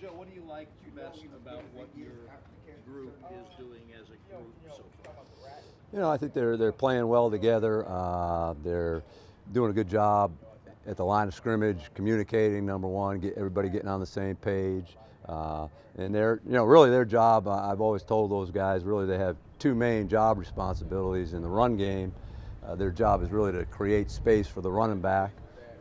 Joe, what do you like best about what your group is doing as a group so far? I think they're playing well together. They're doing a good job at the line of scrimmage, communicating. Number one, get everybody getting on the same page. And really their job. I've always told those guys, really they have two main job responsibilities in the run game. Their job is really to create space for the running back,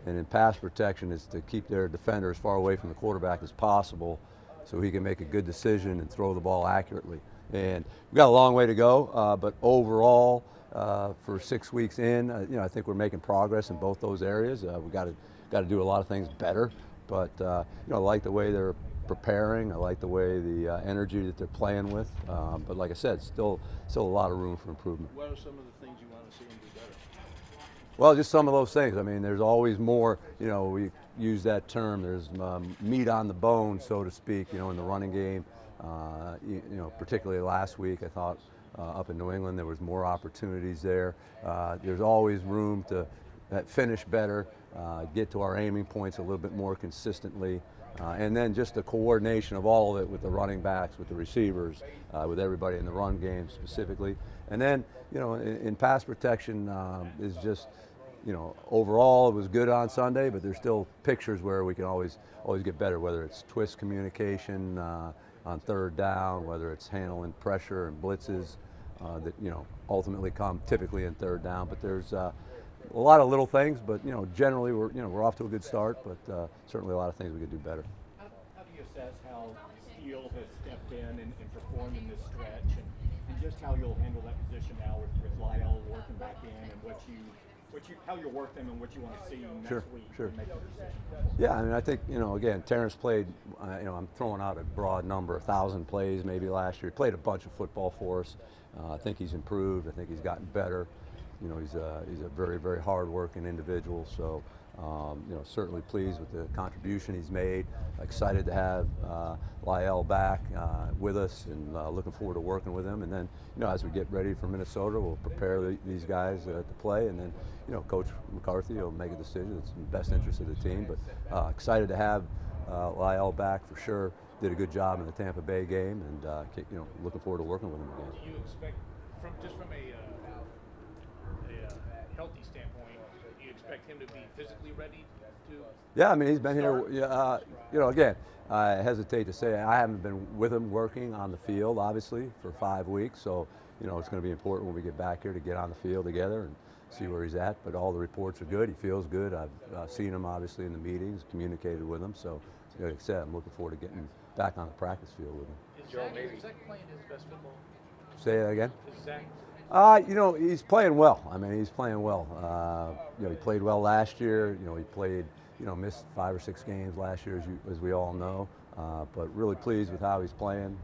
and in pass protection is to keep their defender as far away from the quarterback as possible, so he can make a good decision and throw the ball accurately. And we've got a long way to go, but overall, for 6 weeks in, I think we're making progress in both those areas. We got to do a lot of things better, but I like the way they're preparing. I like the way the energy that they're playing with. But like I said, still a lot of room for improvement. What are some of the things you want to see them do better? Well, just some of those things. I mean, there's always more. We use that term. There's meat on the bone, so to speak. In the running game. Particularly last week, I thought up in New England there was more opportunities there. There's always room to finish better, get to our aiming points a little bit more consistently, and then just the coordination of all of it with the running backs, with the receivers, with everybody in the run game specifically. And then, in pass protection is just, overall it was good on Sunday, but there's still pictures where we can always get better, whether it's twist communication on third down, whether it's handling pressure and blitzes that ultimately come typically in third down. But there's a lot of little things, but generally we're off to a good start, but certainly a lot of things we could do better. How do you assess how Steele has stepped in and performed in this stretch, and just how you'll handle that position now with Lyle working back in, and how you'll work them and what you want to see next week and make your decision? Yeah, I mean, I think, again, Terence played, I'm throwing out a broad number, 1,000 plays maybe last year. He played a bunch of football for us. I think he's improved. I think he's gotten better. He's a very, very hard-working individual. So, certainly pleased with the contribution he's made. Excited to have Lyle back with us, and looking forward to working with him. And then, as we get ready for Minnesota, we'll prepare these guys to play, and then, Coach McCarthy will make a decision that's in the best interest of the team. But excited to have Lyle back for sure. Did a good job in the Tampa Bay game, and looking forward to working with him again. Do you expect, from a healthy standpoint, do you expect him to be physically ready to? Yeah, I mean, he's been here. Again, I hesitate to say I haven't been with him working on the field, obviously, for 5 weeks. So, it's going to be important when we get back here to get on the field together and see where he's at. But all the reports are good. He feels good. I've seen him obviously in the meetings, communicated with him. So, like I said, I'm looking forward to getting back on the practice field with him. Is Zach playing his best football? Say that again. Is Zach? He's playing well. I mean, he's playing well. He played well last year. He played, missed 5 or 6 games last year, as we all know. But really pleased with how he's playing.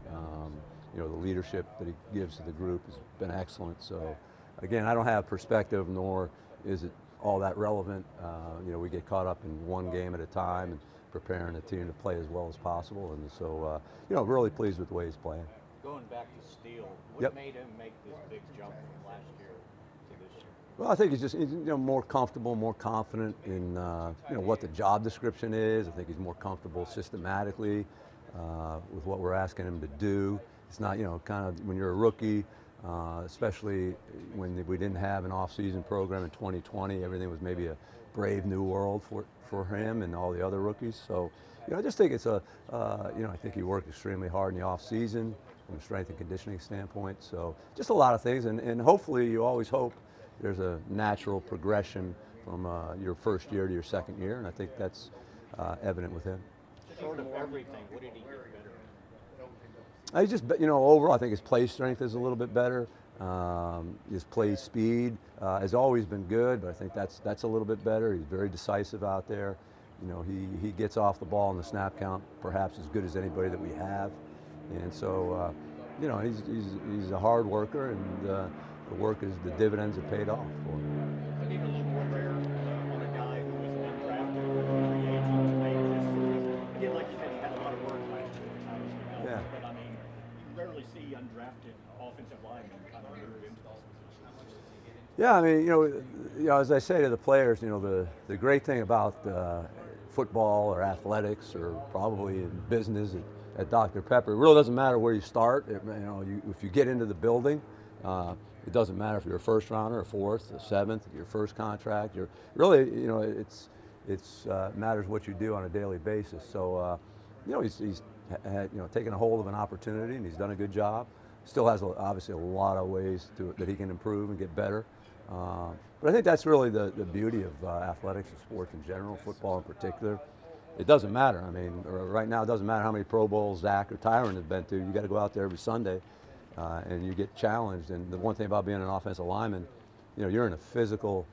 The leadership that he gives to the group has been excellent. So, again, I don't have perspective, nor is it all that relevant. We get caught up in one game at a time and preparing the team to play as well as possible. And so, really pleased with the way he's playing. Going back to Steele, what made him make this big jump from last year to this year? Well, I think he's just more comfortable, more confident in what the job description is. I think he's more comfortable systematically with what we're asking him to do. It's not kind of when you're a rookie, especially when we didn't have an off-season program in 2020. Everything was maybe a brave new world for him and all the other rookies. So I just think it's I think he worked extremely hard in the off-season from a strength and conditioning standpoint. So just a lot of things, and hopefully you always hope there's a natural progression from your first year to your second year, and I think that's evident with him. Short of everything, what did he get better? He just, overall, I think his play strength is a little bit better. His play speed has always been good, but I think that's a little bit better. He's very decisive out there. He gets off the ball in the snap count perhaps as good as anybody that we have. And so, he's a hard worker, and the work is the dividends have paid off for him. I think a little more rare on a guy who was an undrafted free agent to make this. Again, like you said, he had a lot of work last year. Yeah. But I mean, you rarely see undrafted offensive linemen kind of move into this position. Yeah, I mean, as I say to the players, the great thing about football or athletics or probably in business at Dr. Pepper. It really doesn't matter where you start. If you get into the building, it doesn't matter if you're a first rounder, a fourth, a seventh, your first contract. You're really, it's matters what you do on a daily basis. So, he's taken a hold of an opportunity and he's done a good job. Still has obviously a lot of ways that he can improve and get better. But I think that's really the beauty of athletics and sports in general, football in particular. It doesn't matter. I mean, right now it doesn't matter how many Pro Bowls Zach or Tyron have been to. You got to go out there every Sunday and you get challenged. And the one thing about being an offensive lineman, you're in a physical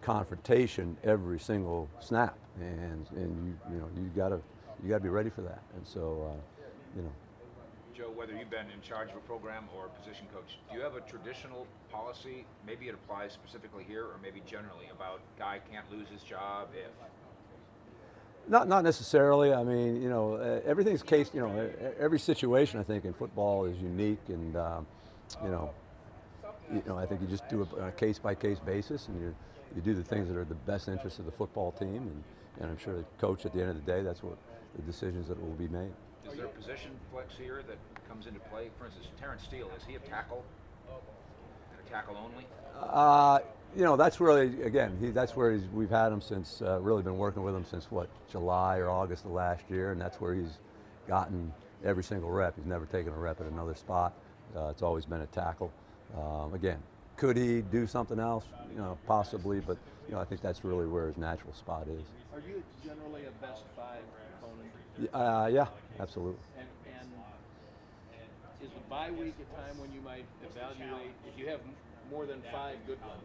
confrontation every single snap, and you got to be ready for that. And so, Joe, whether you've been in charge of a program or a position coach, do you have a traditional policy, maybe it applies specifically here or maybe generally, about guy can't lose his job if? Not necessarily. I mean, everything's case. Every situation I think in football is unique, and I think you just do it on a case-by-case basis, and you do the things that are the best interest of the football team, and I'm sure the coach at the end of the day, that's what the decisions that will be made. Is there a position flex here that comes into play? For instance, Terence Steele, is he a tackle and a tackle only? That's really, again, that's where we've had him since, really been working with him since July or August of last year, and that's where he's gotten every single rep. He's never taken a rep at another spot. It's always been a tackle. Again, could he do something else? Possibly, but I think that's really where his natural spot is. Are you generally a best five opponent? Yeah, absolutely. And is the bye week a time when you might evaluate, if you have more than five good ones,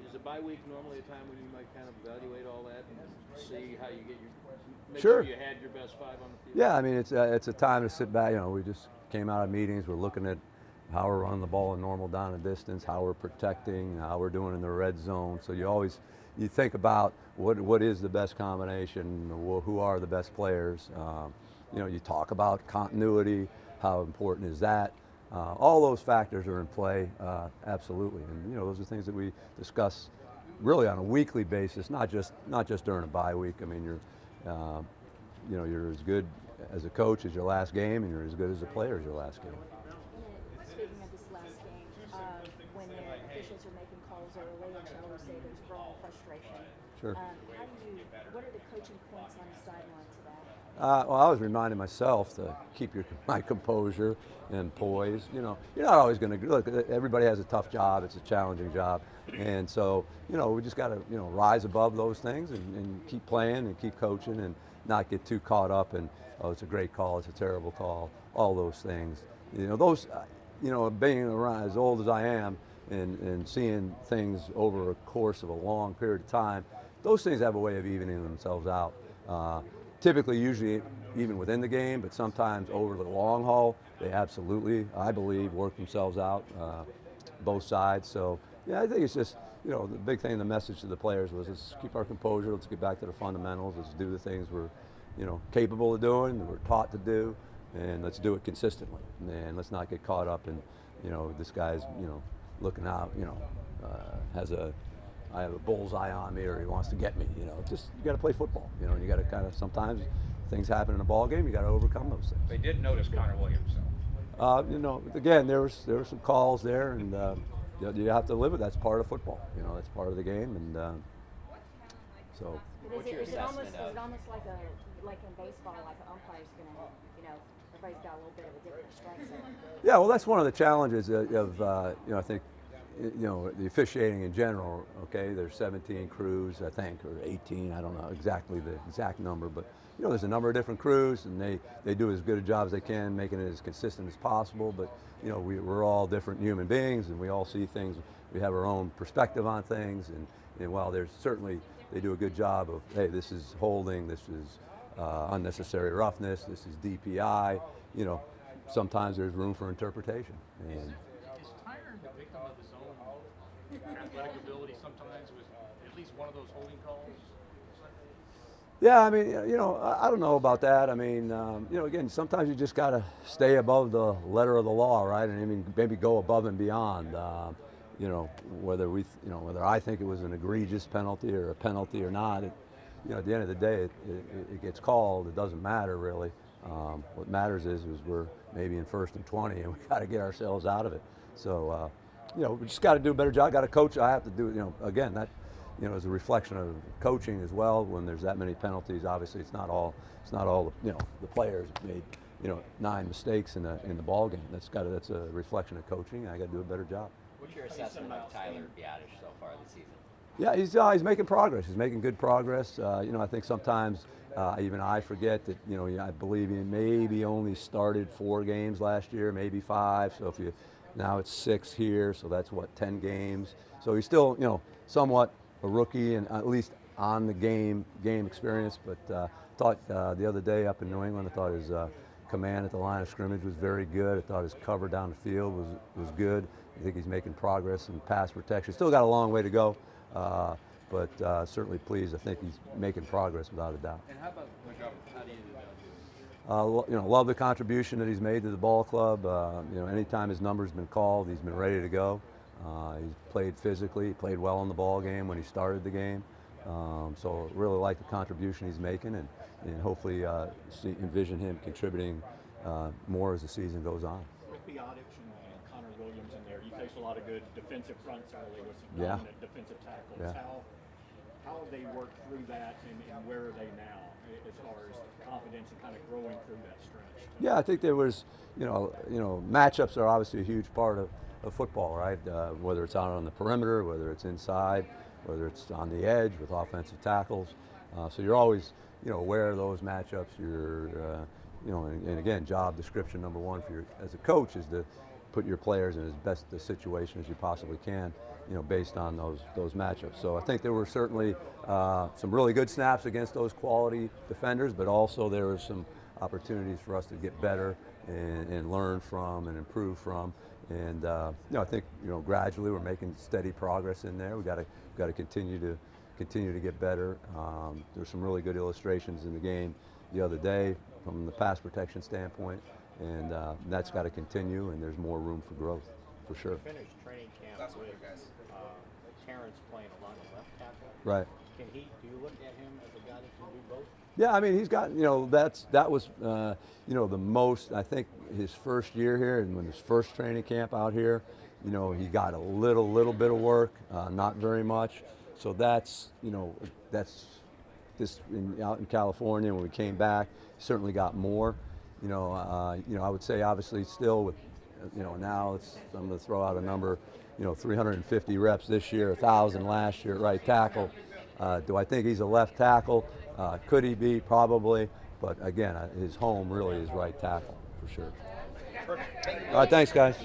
is the bye week normally a time when you might kind of evaluate all that and see how you make sure you had your best five on the field? Yeah, I mean, it's a time to sit back. We just came out of meetings. We're looking at how we're running the ball in normal down and distance, how we're protecting, how we're doing in the red zone. So you think about what is the best combination, who are the best players. You talk about continuity, how important is that. All those factors are in play, absolutely. And those are things that we discuss really on a weekly basis, not just during a bye week. I mean, you're as good as a coach as your last game, and you're as good as a player as your last game. Speaking of this last game, when the officials are making calls early, and you always say there's growing frustration. Sure. What are the coaching points on the sideline to that? Well, I was reminding myself to keep my composure and poise. You're not always going to look. Everybody has a tough job. It's a challenging job, and so we just got to rise above those things and keep playing and keep coaching and not get too caught up in it's a great call, it's a terrible call, all those things. Those. Being around as old as I am and seeing things over a course of a long period of time, those things have a way of evening themselves out. Typically, usually even within the game, but sometimes over the long haul, they absolutely, I believe, work themselves out, both sides. So, yeah, I think it's just, the big thing, the message to the players was let's keep our composure, let's get back to the fundamentals, let's do the things we're, capable of doing, that we're taught to do, and let's do it consistently. And let's not get caught up in, this guy's, looking out, I have a bullseye on me, or he wants to get me. You got to play football. You got to kind of, sometimes things happen in a ball game. You got to overcome those things. They did notice Connor Williams, though. Again, there was some calls there, and you have to live with that. That's part of football. That's part of the game, and so. Is it almost like in baseball, like an umpire's gonna, everybody's got a little bit of a different strike zone? Yeah, well, that's one of the challenges of I think. The officiating in general, okay, there's 17 crews, I think, or 18, I don't know exactly the exact number, but there's a number of different crews, and they do as good a job as they can, making it as consistent as possible, but we're all different human beings, and we all see things, we have our own perspective on things, and while there's certainly, they do a good job of, hey, this is holding, this is unnecessary roughness, this is DPI, sometimes there's room for interpretation. And Is Tyron the victim of his own athletic ability sometimes with at least one of those holding calls? Yeah, I mean, I don't know about that. I mean, again, sometimes you just got to stay above the letter of the law, right? And I mean, maybe go above and beyond. Whether I think it was an egregious penalty or a penalty or not, at the end of the day, it gets called. It doesn't matter really. What matters is we're maybe in 1st and 20, and we got to get ourselves out of it. So, we just got to do a better job. Got to coach. I have to do, again, that, is a reflection of coaching as well. When there's that many penalties, obviously it's not all the players made 9 mistakes in the ball game. That's a reflection of coaching. I got to do a better job. What's your assessment of Tyler Biadasz so far this season? Yeah, he's making progress. He's making good progress. I think sometimes even I forget that, I believe he maybe only started 4 games last year, maybe 5. So now it's 6 here, so that's 10 games. So he's still, somewhat a rookie and at least on the game experience. But thought the other day up in New England, I thought his command at the line of scrimmage was very good. I thought his cover down the field was good. I think he's making progress in pass protection. Still got a long way to go. But certainly pleased. I think he's making progress without a doubt. And how about McGovern? How do you evaluate? Love the contribution that he's made to the ball club. Anytime his number's been called, he's been ready to go. He's played physically. He played well in the ball game when he started the game. So really like the contribution he's making, and hopefully envision him contributing more as the season goes on. With Biadasz and Connor Williams in there, you faced a lot of good defensive fronts early with some Yeah. dominant defensive tackles. Yeah. How have they worked through that, and where are they now as far as confidence and kind of growing through that stretch? Yeah, I think there was, matchups are obviously a huge part of football, right? Whether it's out on the perimeter, whether it's inside, whether it's on the edge with offensive tackles. So you're always, aware of those matchups. You're, and again, job description number 1 for as a coach is to put your players in as best a situation as you possibly can, based on those matchups. So I think there were certainly some really good snaps against those quality defenders, but also there were some opportunities for us to get better and learn from and improve from. And I think gradually we're making steady progress in there. We got to continue to get better. There's some really good illustrations in the game the other day from the pass protection standpoint, and that's got to continue. And there's more room for growth, for sure. Finished training camp with Terence playing a lot of left tackle. Right. Do you look at him as a guy that can do both? Yeah, I mean, he's got, that was, the most, I think his first year here and when his first training camp out here, he got a little bit of work, not very much. So that's, out in California when we came back, certainly got more. I would say obviously still with, now I'm going to throw out a number, 350 reps this year, 1,000 last year at right tackle. Do I think he's a left tackle? Could he be? Probably. But again, his home really is right tackle, for sure. All right, thanks, guys.